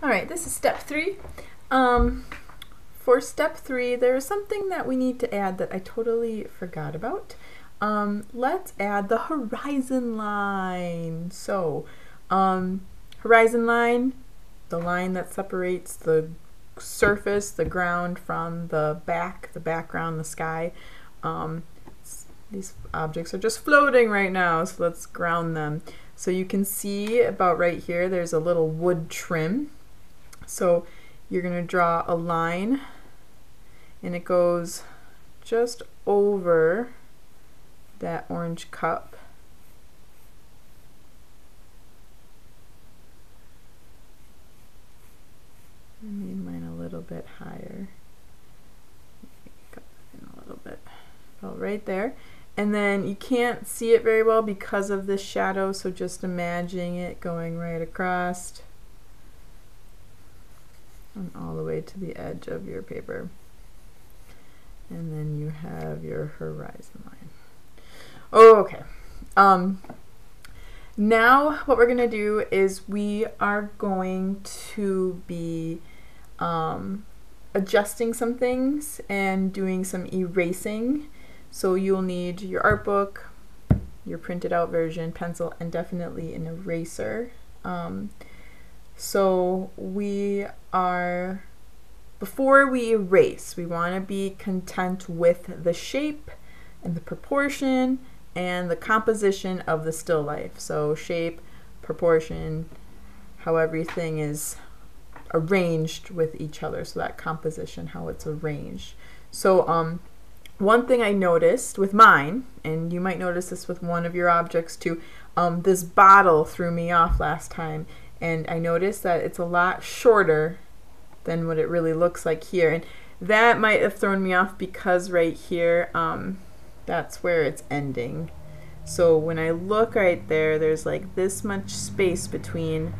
All right, this is step 3. For step 3, there's something that we need to add that I totally forgot about. Let's add the horizon line. So, horizon line, the line that separates the surface, the ground from the background, the sky. These objects are just floating right now, so let's ground them. So you can see about right here, there's a little wood trim. So you're going to draw a line, and it goes just over that orange cup. I made mine a little bit higher. Cut that in a little bit. About right there. And then you can't see it very well because of this shadow, so just imagine it going right across and all the way to the edge of your paper. And then you have your horizon line. Okay. Now what we're going to do is we are going to be adjusting some things and doing some erasing. So you'll need your art book, your printed out version, pencil, and definitely an eraser. So before we erase, we want to be content with the shape and the proportion and the composition of the still life. So shape, proportion, how everything is arranged with each other. So that composition, how it's arranged. So one thing I noticed with mine, and you might notice this with one of your objects too, this bottle threw me off last time. And I noticed that it's a lot shorter than what it really looks like here. And that might have thrown me off because right here, that's where it's ending. So when I look right there, there's like this much space between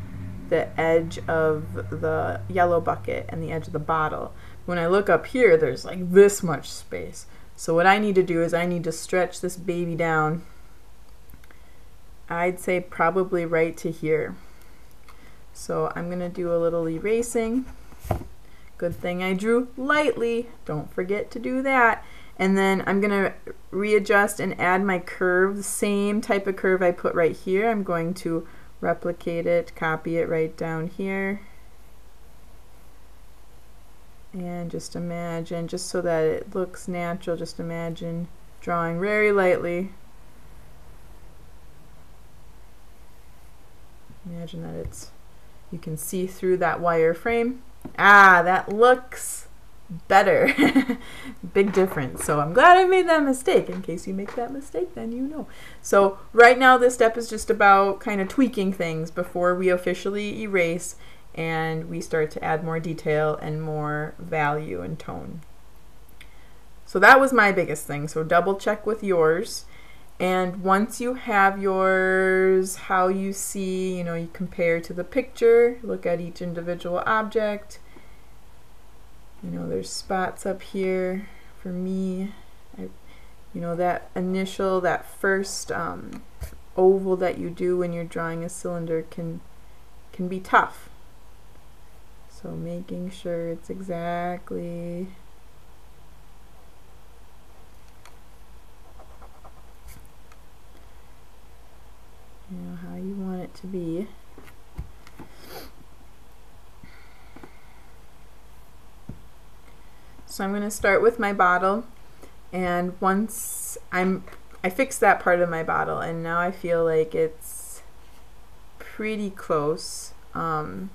the edge of the yellow bucket and the edge of the bottle. When I look up here, there's like this much space. So what I need to do is I need to stretch this baby down, I'd say probably right to here. So I'm going to do a little erasing. Good thing I drew lightly. Don't forget to do that. And then I'm going to readjust and add my curve, the same type of curve I put right here. I'm going to replicate it, copy it right down here. And just imagine, just so that it looks natural, just imagine drawing very lightly. Imagine that you can see through that wire frame. Ah, that looks better. Big difference. So I'm glad I made that mistake. In case you make that mistake, then you know. So right now this step is just about kind of tweaking things before we officially erase and we start to add more detail and more value and tone. So that was my biggest thing. So double check with yours. And once you have yours, how you see, you compare to the picture, look at each individual object. There's spots up here for me. That first oval that you do when you're drawing a cylinder can be tough. So making sure it's exactly how you want it to be. So I'm going to start with my bottle, and once I fixed that part of my bottle, and now I feel like it's pretty close to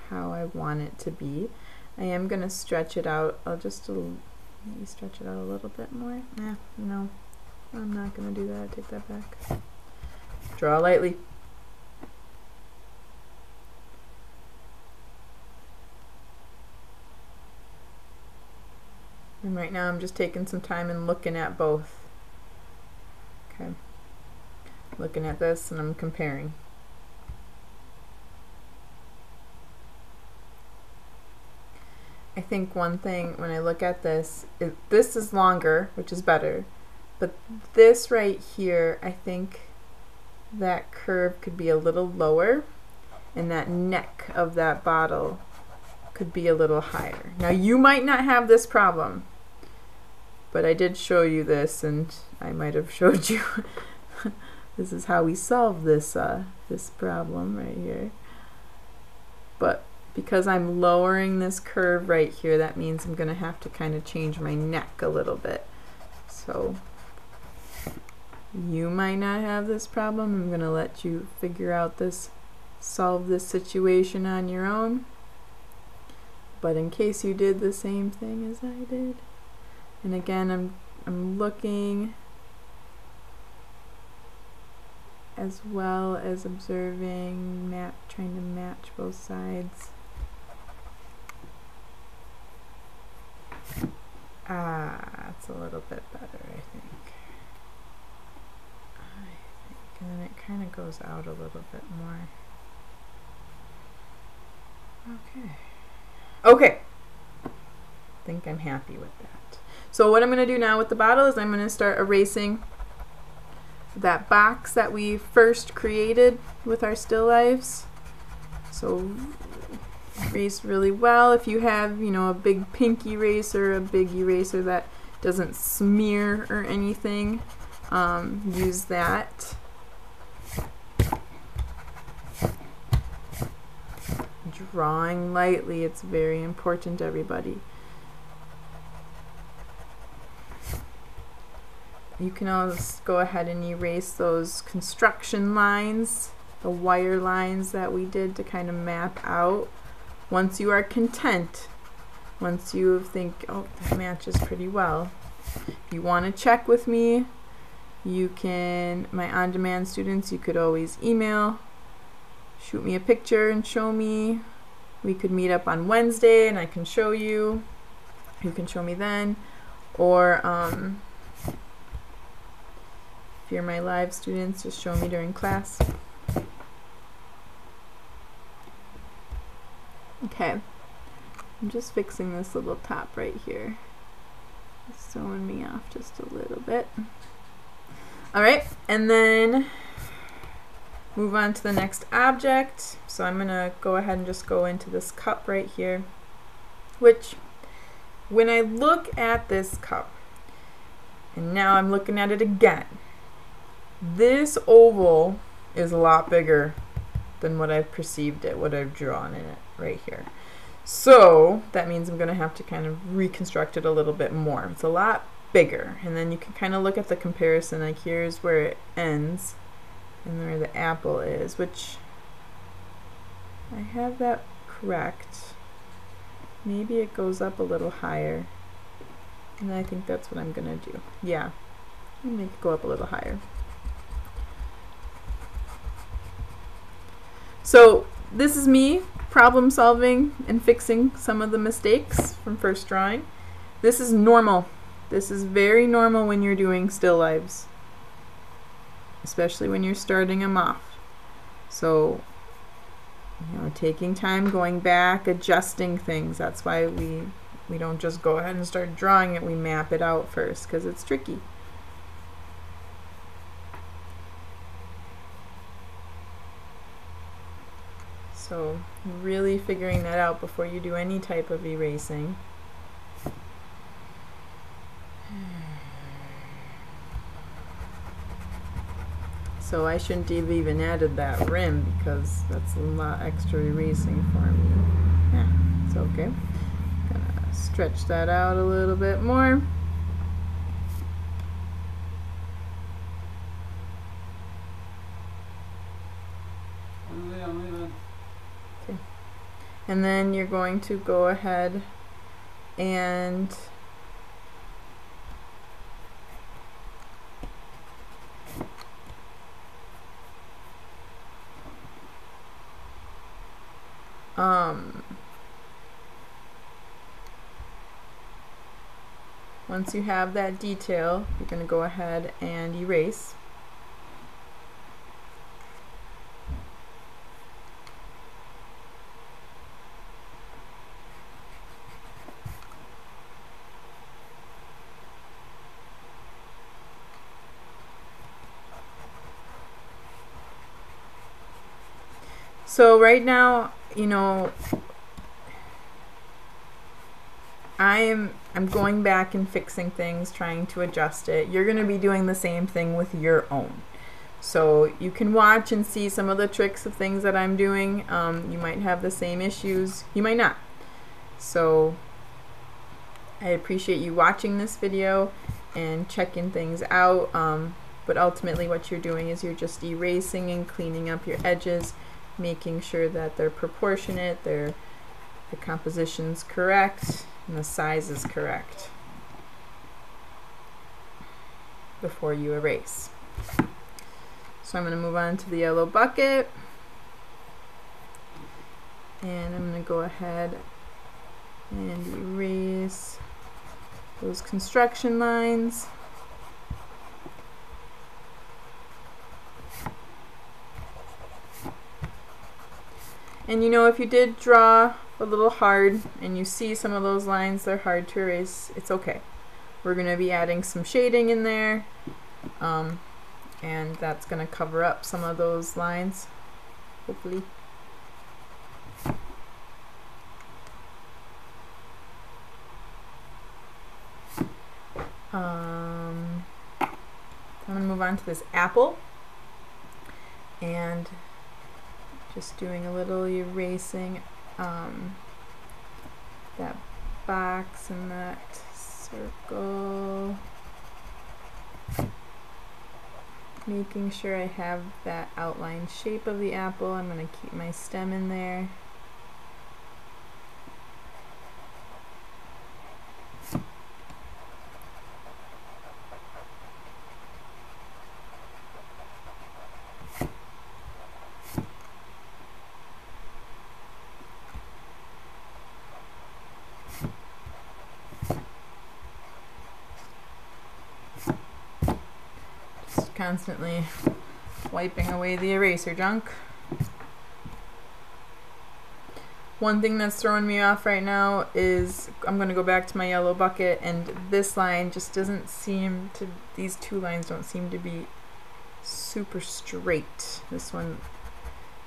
how I want it to be. I am going to stretch it out. Maybe stretch it out a little bit more. No. I'm not going to do that. Take that back. Draw lightly. And right now I'm just taking some time and looking at both. Okay. Looking at this and I'm comparing. I think one thing when I look at this is longer, which is better. But this right here, I think that curve could be a little lower, and that neck of that bottle could be a little higher. Now you might not have this problem, but I did show you this, and I might have showed you this is how we solve this this problem right here. But because I'm lowering this curve right here, that means I'm going to have to kind of change my neck a little bit. So you might not have this problem. I'm going to let you figure out this, solve this situation on your own. But in case you did the same thing as I did, and again, I'm looking as well as observing, trying to match both sides. It's a little bit better, I think. And then it kind of goes out a little bit more. Okay. I think I'm happy with that. So what I'm going to do now with the bottle is I'm going to start erasing that box that we first created with our still lifes. So erase really well. If you have, you know, a big pink eraser, a big eraser that doesn't smear or anything, use that. Drawing lightly, it's very important, everybody. You can always go ahead and erase those construction lines, the wire lines that we did to kind of map out. Once you are content, once you think, oh, that matches pretty well, if you want to check with me, you can, my on-demand students, you could always email, shoot me a picture and show me. We could meet up on Wednesday and I can show you. You can show me then. Or if you're my live students, just show me during class. Okay, I'm just fixing this little top right here. It's throwing me off just a little bit. All right, and then move on to the next object. So I'm gonna go ahead and just go into this cup right here, which when I look at this cup, and now I'm looking at it again, this oval is a lot bigger than what I've perceived it, what I've drawn in it right here. So that means I'm gonna have to kind of reconstruct it a little bit more. It's a lot bigger, and then you can kind of look at the comparison, like here's where it ends and where the apple is, which I have that correct. Maybe it goes up a little higher, and I think that's what I'm gonna do. Yeah, I'll make it go up a little higher. So this is me problem solving and fixing some of the mistakes from first drawing. This is normal. This is very normal when you're doing still lives, especially when you're starting them off. So, you know, taking time, going back, adjusting things. That's why we don't just go ahead and start drawing it. We map it out first because it's tricky. So really figuring that out before you do any type of erasing. So I shouldn't have even added that rim because that's a lot extra erasing for me. Yeah, it's okay. Gonna stretch that out a little bit more. Okay. And then you're going to go ahead and once you have that detail, you're going to go ahead and erase. So right now, you know, I'm going back and fixing things, trying to adjust it. You're going to be doing the same thing with your own. So you can watch and see some of the tricks of things that I'm doing. You might have the same issues, you might not. So I appreciate you watching this video and checking things out. But ultimately what you're doing is you're just erasing and cleaning up your edges, making sure that they're proportionate, the composition's correct, and the size is correct before you erase. So I'm going to move on to the yellow bucket, and I'm going to go ahead and erase those construction lines. And you know, if you did draw a little hard and you see some of those lines, they're hard to erase, it's okay. We're going to be adding some shading in there, and that's going to cover up some of those lines, hopefully. I'm going to move on to this apple, and just doing a little erasing that box and that circle, making sure I have that outline shape of the apple. I'm going to keep my stem in there. Constantly wiping away the eraser junk. One thing that's throwing me off right now is I'm going to go back to my yellow bucket, and this line just doesn't seem to, these two lines don't seem to be super straight. This one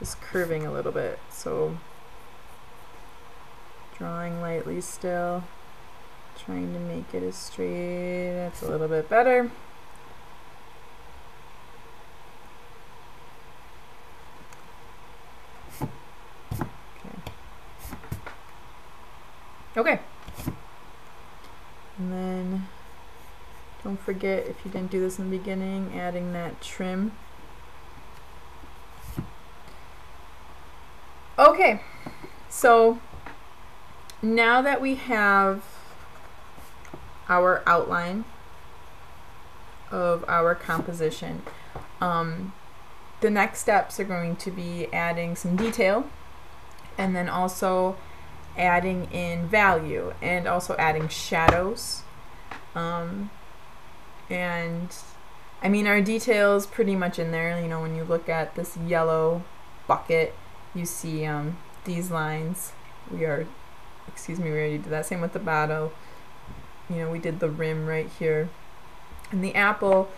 is curving a little bit, so drawing lightly still, trying to make it as straight. That's a little bit better. Okay, and then don't forget, if you didn't do this in the beginning, adding that trim. Okay, so now that we have our outline of our composition, the next steps are going to be adding some detail, and then also adding in value, and also adding shadows. And I mean, our detail is pretty much in there. You know, when you look at this yellow bucket, you see these lines. We already did that. Same with the bottle. You know, we did the rim right here. And the apple,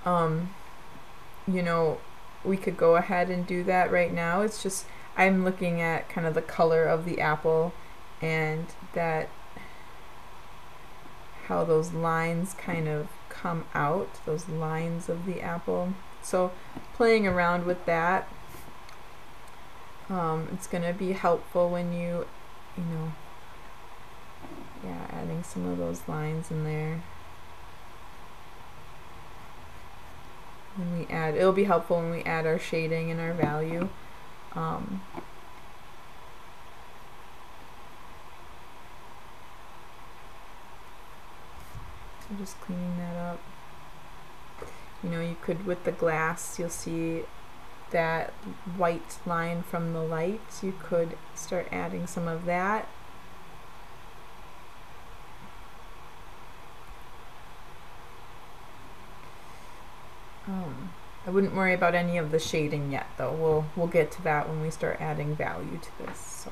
you know, we could go ahead and do that right now. It's just, I'm looking at kind of the color of the apple, and that how those lines kind of come out, those lines of the apple. So playing around with that, it's going to be helpful when you know, yeah, adding some of those lines in there. When we add, it'll be helpful when we add our shading and our value. I'm just cleaning that up. You know, you could, with the glass, you'll see that white line from the light. You could start adding some of that. I wouldn't worry about any of the shading yet, though. We'll get to that when we start adding value to this.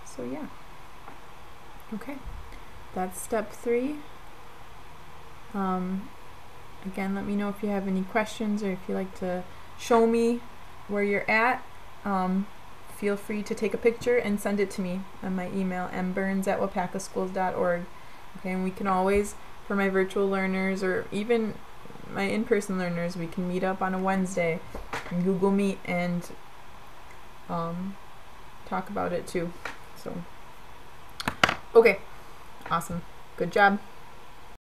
So yeah. Okay, that's step 3. Again, let me know if you have any questions, or if you like to show me where you're at, feel free to take a picture and send it to me on my email, mburns@wapakaschools.org. Okay, and we can always, for my virtual learners or even my in-person learners, we can meet up on a Wednesday and Google Meet and talk about it too. So, okay, awesome. Good job.